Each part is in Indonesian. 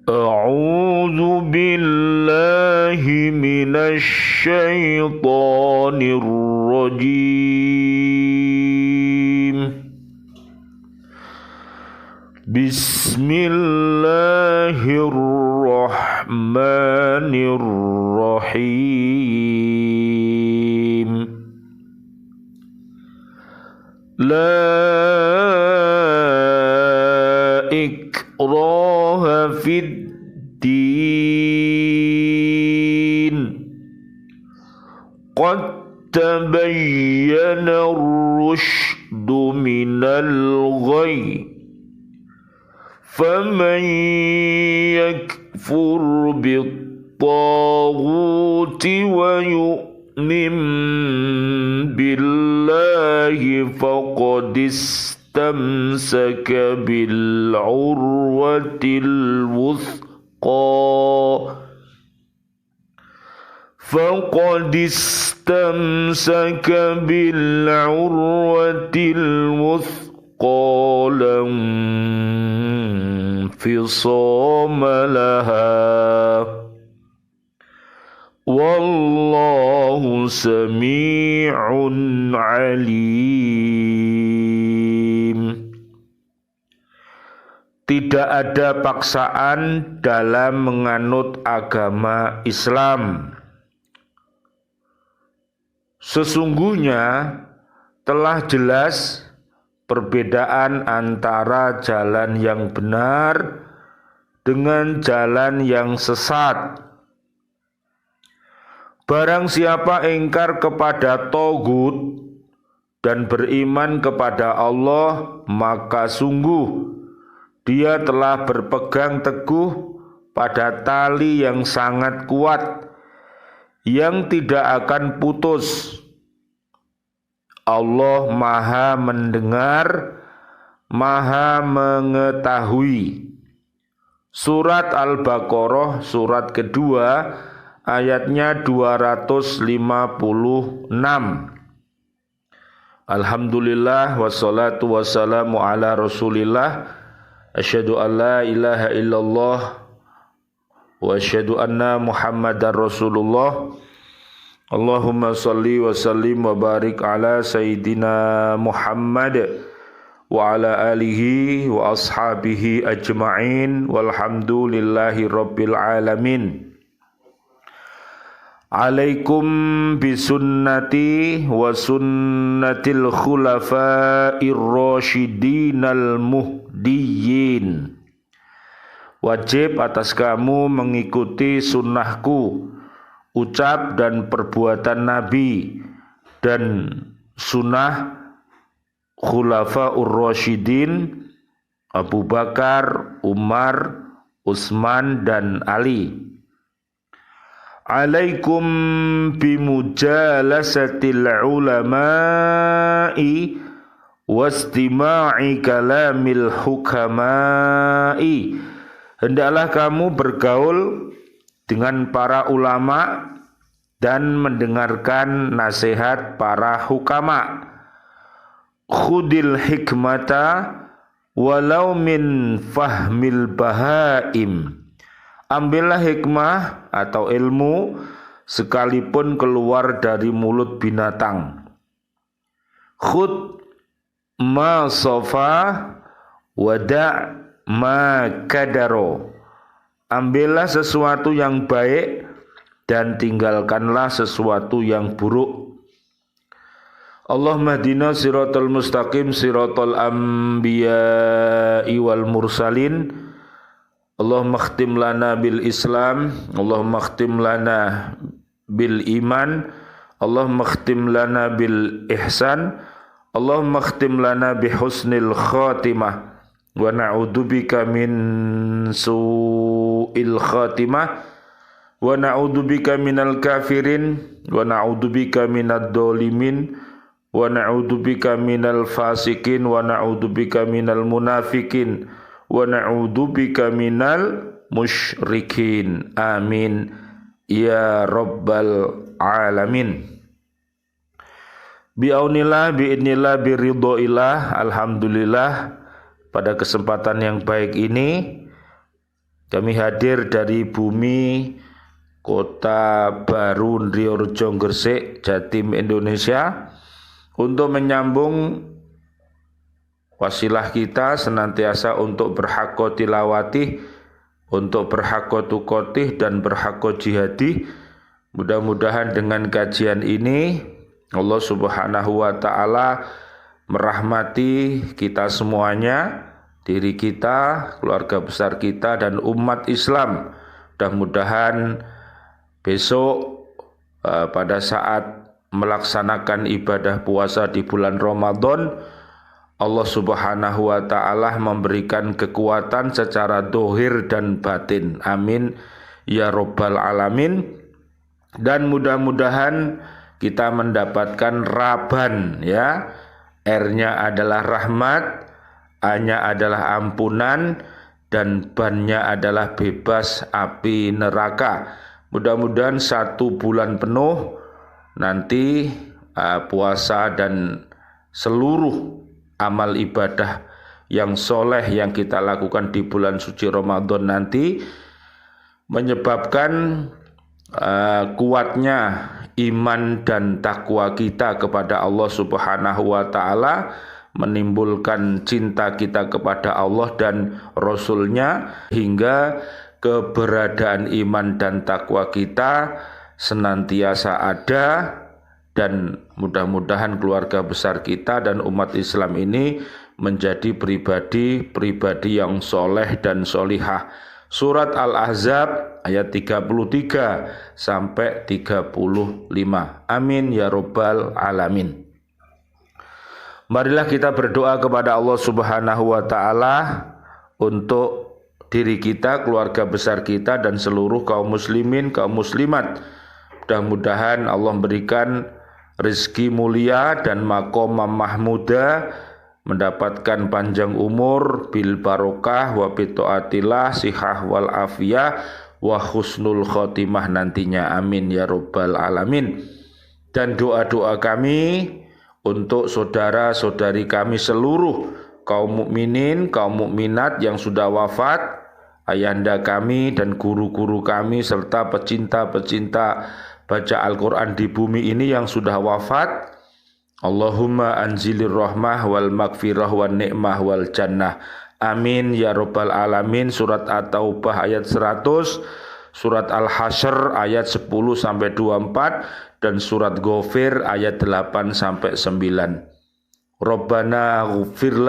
أعوذ بالله من الشيطان الرجيم. بسم الله الرحمن الرحيم. لا إكراه في الدين قد تبين الرشد من الغي فمن يكفر بالطاغوت ويؤمن بالله فقد استمسك بالعروة الوثقى لا انفصام لها والله سميع عليم. Tidak ada paksaan dalam menganut agama Islam. Sesungguhnya telah jelas perbedaan antara jalan yang benar dengan jalan yang sesat. Barang siapa ingkar kepada Togut dan beriman kepada Allah, maka sungguh dia telah berpegang teguh pada tali yang sangat kuat yang tidak akan putus. Allah Maha mendengar, Maha mengetahui. Surat Al-Baqarah surat kedua ayatnya 256. Alhamdulillah wassalatu wassalamu ala Rasulillah. Asyhadu an la ilaha illallah wa asyhadu anna Muhammadar Rasulullah. Allahumma salli wa sallim wa barik ala Sayyidina Muhammad wa ala alihi wa ashabihi ajma'in walhamdulillahi rabbil alamin. Alaikum bisunnati wa sunnatil khulafa'ir rasyidinal muhdiyyin. Wajib atas kamu mengikuti sunnahku, ucap dan perbuatan Nabi, dan sunnah khulafa'ur rasyidin Abu Bakar, Umar, Utsman dan Ali. Alaikum bimujalasatil ulama'i wastima'i kalamil hukama'i. Hendaklah kamu bergaul dengan para ulama dan mendengarkan nasihat para hukama. Khudil hikmata walau min fahmil bahaim. Ambillah hikmah atau ilmu sekalipun keluar dari mulut binatang. Khud ma sofa wada' ma kadaro. Ambillah sesuatu yang baik dan tinggalkanlah sesuatu yang buruk. Allahumma hdina siratal mustaqim siratal anbiya'i wal mursalin. Allahumma khtim lana bil Islam, Allahumma khtim lana bil iman, Allahumma khtim lana bil ihsan, Allahumma khtim lana bi husnil khatimah, wa na'udzubika min su'il khatimah, wa na'udzubika minal kafirin, wa na'udzubika minad dolimin, wa na'udzubika minal fasikin, wa na'udzubika minal munafikin, wa na'udzubika minal musyrikin. Amin ya rabbal alamin. Bi'aunillah, bi'idnillah, biridhoillah. Alhamdulillah, pada kesempatan yang baik ini Kami hadir dari bumi Kota Baru Ndriyorejo Gresik, Jatim, Indonesia, untuk menyambung wasilah kita senantiasa untuk berhaqqa tilawati, untuk berhaqqa tuqatih dan berhaqqa jihadi. Mudah-mudahan dengan kajian ini Allah Subhanahu wa taala merahmati kita semuanya, diri kita, keluarga besar kita dan umat Islam. Mudah-mudahan besok pada saat melaksanakan ibadah puasa di bulan Ramadan, Allah Subhanahu wa taala memberikan kekuatan secara dohir dan batin. Amin ya rabbal alamin. Dan mudah-mudahan kita mendapatkan raban, ya. R-nya adalah rahmat, A-nya adalah ampunan, dan ban-nya adalah bebas api neraka. Mudah-mudahan 1 bulan penuh nanti puasa dan seluruh amal ibadah yang soleh yang kita lakukan di bulan suci Ramadan nanti menyebabkan kuatnya iman dan takwa kita kepada Allah Subhanahu wa taala, menimbulkan cinta kita kepada Allah dan Rasul-Nya, hingga keberadaan iman dan takwa kita senantiasa ada, dan mudah-mudahan keluarga besar kita dan umat Islam ini menjadi pribadi yang soleh dan solihah. Surat Al-Ahzab ayat 33 sampai 35. Amin ya rabbal alamin. Marilah kita berdoa kepada Allah Subhanahu wa taala untuk diri kita, keluarga besar kita dan seluruh kaum muslimin, kaum muslimat. Mudah-mudahan Allah memberikan rezeki mulia dan maqam mahmuda, mendapatkan panjang umur bil barokah wa bi taatillah, sihah wal afiyah wa husnul khotimah nantinya. Amin ya rabbal alamin. Dan doa-doa kami untuk saudara-saudari kami seluruh kaum mukminin, kaum mukminat yang sudah wafat, ayahanda kami dan guru-guru kami serta pecinta-pecinta baca Al-Quran di bumi ini yang sudah wafat. Allahumma anzilir rahmah wal magfirah wal ni'mah wal jannah. Amin ya rabbal alamin. Surat At-Taubah ayat 100, surat Al-Hasyr ayat 10 sampai 24, dan surat Ghafir ayat 8 sampai 9. Rabbana ghfir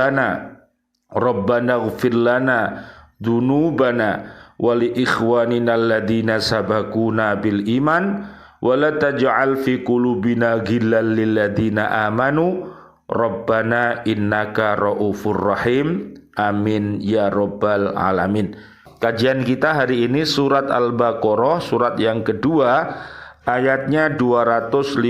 lana dunubana wali ikhwanina alladhina sabakuna bil iman wala taj'al fi qulubina ghillal lil ladzina amanu rabbana innaka raufur rahim. Amin ya rabbal alamin. Kajian kita hari ini surat Al-Baqarah, surat yang kedua, ayatnya 256.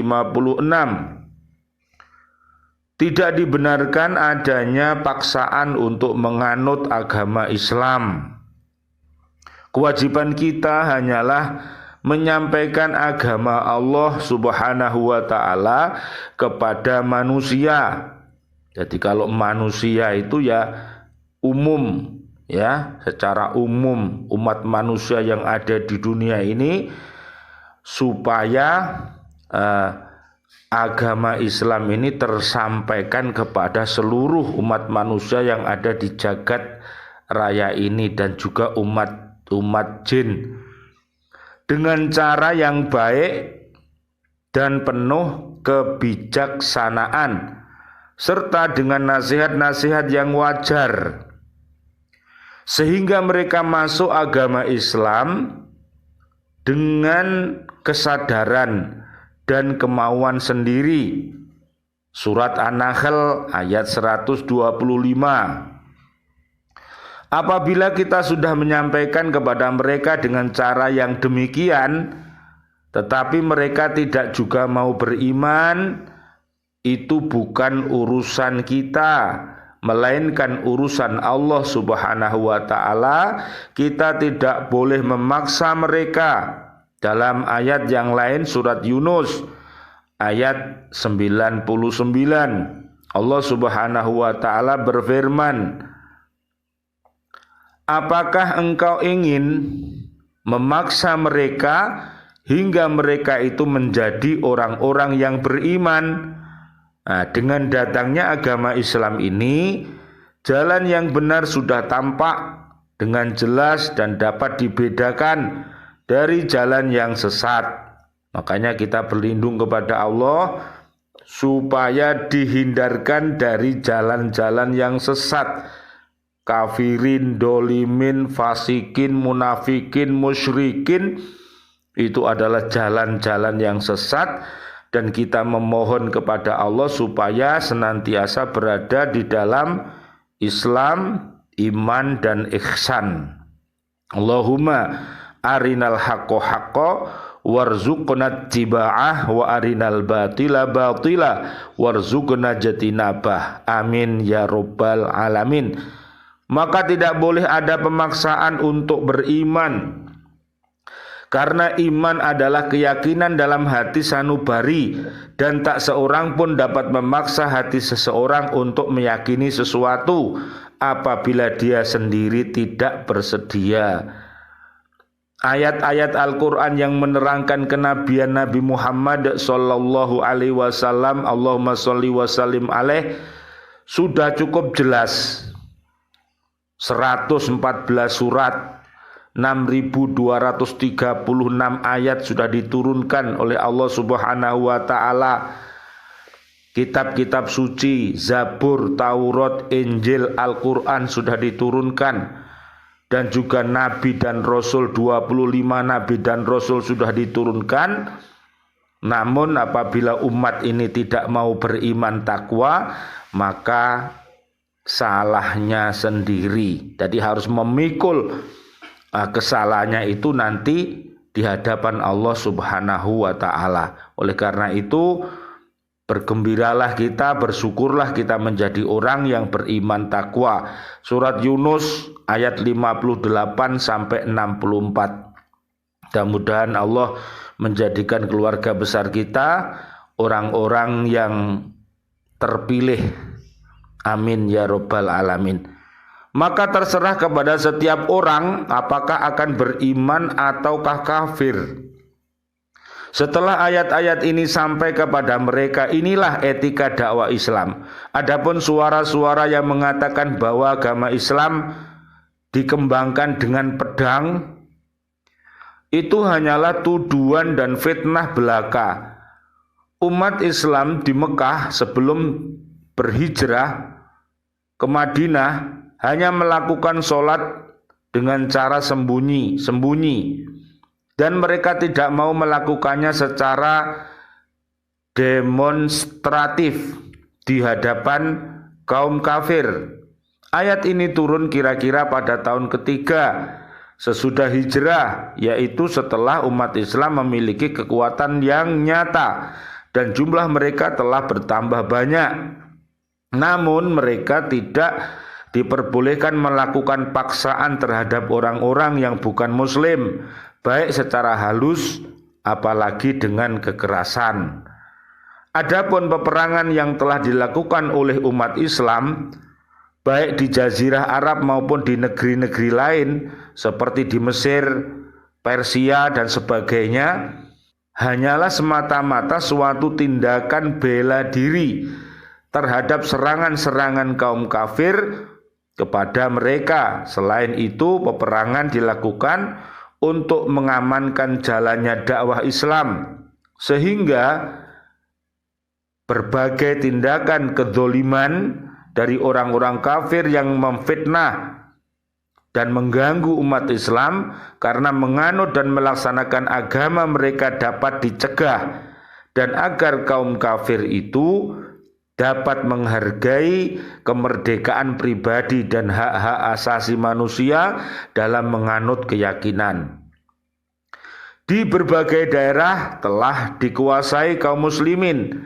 Tidak dibenarkan adanya paksaan untuk menganut agama Islam. Kewajiban kita hanyalah menyampaikan agama Allah Subhanahu wa taala kepada manusia. Jadi kalau manusia itu ya umum, ya, secara umum umat manusia yang ada di dunia ini, supaya agama Islam ini tersampaikan kepada seluruh umat manusia yang ada di jagat raya ini dan juga umat jin dengan cara yang baik dan penuh kebijaksanaan serta dengan nasihat-nasihat yang wajar, sehingga mereka masuk agama Islam dengan kesadaran dan kemauan sendiri. Surat An-Nahl ayat 125. Apabila kita sudah menyampaikan kepada mereka dengan cara yang demikian, tetapi mereka tidak juga mau beriman, itu bukan urusan kita, melainkan urusan Allah Subhanahu wa taala. Kita tidak boleh memaksa mereka. Dalam ayat yang lain, surat Yunus ayat 99, Allah Subhanahu wa taala berfirman, apakah engkau ingin memaksa mereka hingga mereka itu menjadi orang-orang yang beriman? Nah, dengan datangnya agama Islam ini, jalan yang benar sudah tampak dengan jelas dan dapat dibedakan dari jalan yang sesat. Makanya kita berlindung kepada Allah supaya dihindarkan dari jalan-jalan yang sesat. Kafirin, dolimin, fasikin, munafikin, musyrikin, itu adalah jalan-jalan yang sesat. Dan kita memohon kepada Allah supaya senantiasa berada di dalam Islam, iman, dan ihsan. Allahumma arinal haqqo haqqo warzuqna tiba'ah wa arinal batila batila warzuqna jatinabah. Amin ya rabbal alamin. Maka tidak boleh ada pemaksaan untuk beriman, karena iman adalah keyakinan dalam hati sanubari, dan tak seorang pun dapat memaksa hati seseorang untuk meyakini sesuatu apabila dia sendiri tidak bersedia. Ayat-ayat Al-Quran yang menerangkan kenabian Nabi Muhammad sallallahu alaihi wasallam, Allahumma sholli wa sallim alaih, sudah cukup jelas. 114 surat, 6.236 ayat sudah diturunkan oleh Allah Subhanahu wa taala. Kitab-kitab suci, Zabur, Taurat, Injil, Al-Quran sudah diturunkan. Dan juga Nabi dan Rasul, 25 Nabi dan Rasul sudah diturunkan. Namun apabila umat ini tidak mau beriman takwa, maka salahnya sendiri. Jadi harus memikul kesalahannya itu nanti di hadapan Allah Subhanahu wa taala. Oleh karena itu, bergembiralah kita, bersyukurlah kita menjadi orang yang beriman takwa. Surat Yunus ayat 58 sampai 64. Mudah-mudahan Allah menjadikan keluarga besar kita orang-orang yang terpilih. Amin ya rabbal alamin. Maka terserah kepada setiap orang apakah akan beriman ataukah kafir. Setelah ayat-ayat ini sampai kepada mereka, inilah etika dakwah Islam. Adapun suara-suara yang mengatakan bahwa agama Islam dikembangkan dengan pedang, itu hanyalah tuduhan dan fitnah belaka. Umat Islam di Mekah sebelum berhijrah ke Madinah hanya melakukan sholat dengan cara sembunyi-sembunyi, dan mereka tidak mau melakukannya secara demonstratif di hadapan kaum kafir. Ayat ini turun kira-kira pada tahun ketiga sesudah hijrah, yaitu setelah umat Islam memiliki kekuatan yang nyata dan jumlah mereka telah bertambah banyak. Namun mereka tidak diperbolehkan melakukan paksaan terhadap orang-orang yang bukan muslim, baik secara halus apalagi dengan kekerasan. Adapun peperangan yang telah dilakukan oleh umat Islam baik di Jazirah Arab maupun di negeri-negeri lain seperti di Mesir, Persia dan sebagainya, hanyalah semata-mata suatu tindakan bela diri terhadap serangan-serangan kaum kafir kepada mereka. Selain itu, peperangan dilakukan untuk mengamankan jalannya dakwah Islam, sehingga berbagai tindakan kedzaliman dari orang-orang kafir yang memfitnah dan mengganggu umat Islam karena menganut dan melaksanakan agama mereka dapat dicegah, dan agar kaum kafir itu dapat menghargai kemerdekaan pribadi dan hak-hak asasi manusia dalam menganut keyakinan. Di berbagai daerah telah dikuasai kaum muslimin.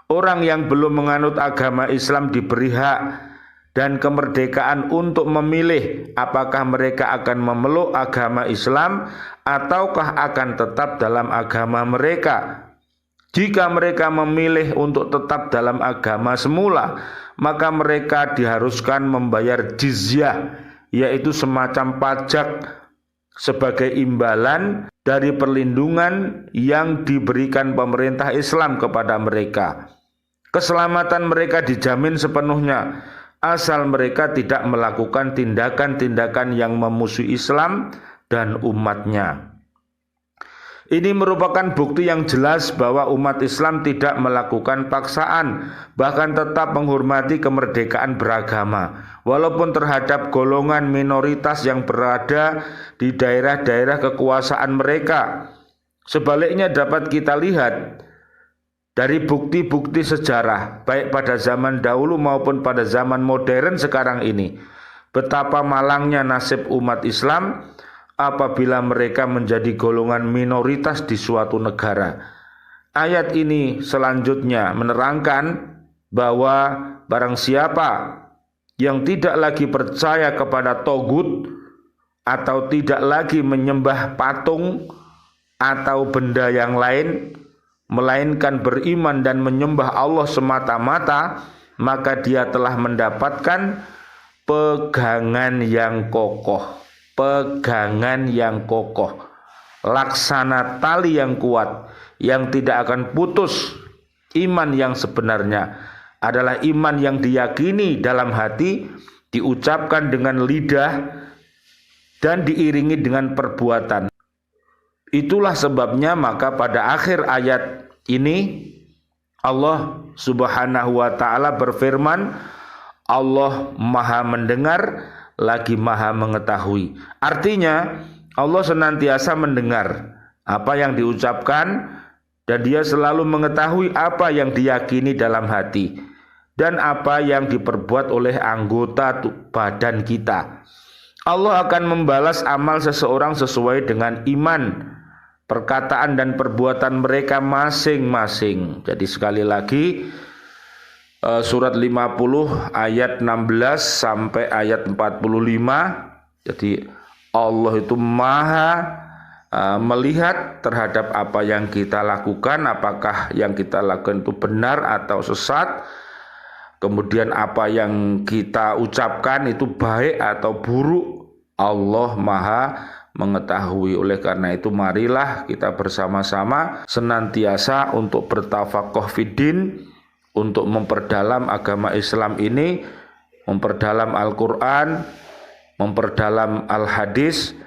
Orang yang belum menganut agama Islam diberi hak dan kemerdekaan untuk memilih apakah mereka akan memeluk agama Islam ataukah akan tetap dalam agama mereka. Jika mereka memilih untuk tetap dalam agama semula, maka mereka diharuskan membayar jizyah, yaitu semacam pajak sebagai imbalan dari perlindungan yang diberikan pemerintah Islam kepada mereka. Keselamatan mereka dijamin sepenuhnya asal mereka tidak melakukan tindakan-tindakan yang memusuhi Islam dan umatnya. Ini merupakan bukti yang jelas bahwa umat Islam tidak melakukan paksaan, bahkan tetap menghormati kemerdekaan beragama, walaupun terhadap golongan minoritas yang berada di daerah-daerah kekuasaan mereka. Sebaliknya dapat kita lihat dari bukti-bukti sejarah, baik pada zaman dahulu maupun pada zaman modern sekarang ini, betapa malangnya nasib umat Islam apabila mereka menjadi golongan minoritas di suatu negara. Ayat ini selanjutnya menerangkan bahwa barang siapa yang tidak lagi percaya kepada togut atau tidak lagi menyembah patung atau benda yang lain, melainkan beriman dan menyembah Allah semata-mata, maka dia telah mendapatkan pegangan yang kokoh. Pegangan yang kokoh, laksana tali yang kuat, yang tidak akan putus. Iman yang sebenarnya adalah iman yang diyakini dalam hati, diucapkan dengan lidah, dan diiringi dengan perbuatan. Itulah sebabnya maka pada akhir ayat ini Allah Subhanahu wa ta'ala berfirman, Allah Maha mendengar lagi Maha mengetahui. Artinya Allah senantiasa mendengar apa yang diucapkan dan dia selalu mengetahui apa yang diyakini dalam hati dan apa yang diperbuat oleh anggota badan kita. Allah akan membalas amal seseorang sesuai dengan iman, perkataan dan perbuatan mereka masing-masing. Jadi sekali lagi surat 50 ayat 16 sampai ayat 45. Jadi Allah itu maha melihat terhadap apa yang kita lakukan, apakah yang kita lakukan itu benar atau sesat, kemudian apa yang kita ucapkan itu baik atau buruk, Allah maha mengetahui. Oleh karena itu marilah kita bersama-sama senantiasa untuk bertafakuh fiddin, untuk memperdalam agama Islam ini, memperdalam Al-Quran, memperdalam Al-Hadis,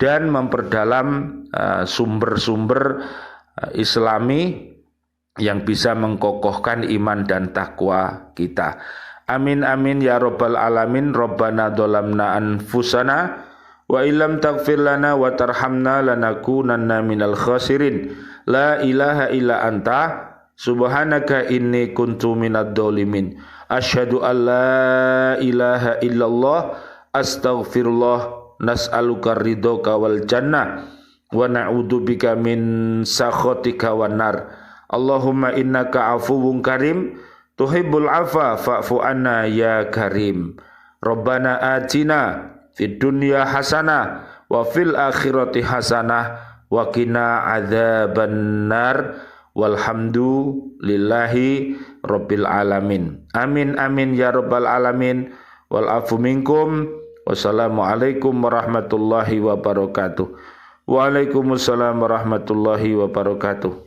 dan memperdalam sumber-sumber Islami yang bisa mengkokohkan iman dan takwa kita. Amin amin ya rabbal alamin. Rabbana dzalamna anfusana wa illam taghfir lana wa tarhamna lanakunanna minal khasirin. La ilaha illa anta subhanaka inni kuntu minadh dhalimin. Asyhadu an la ilaha illallah astaghfirullah nas'aluka ridhoka wal jannah wa na'udzubika min sakhatika wan nar. Allahumma innaka afuwun karim tuhibbul afa fa'fu anna ya karim. Rabbana atina fid dunya hasanah wa fil akhirati hasanah wa qina adzaban nar. Walhamdulillahi rabbil alamin. Amin amin ya rabbal alamin. Wal afu minkum. Wassalamualaikum warahmatullahi wabarakatuh. Waalaikumsalam warahmatullahi wabarakatuh.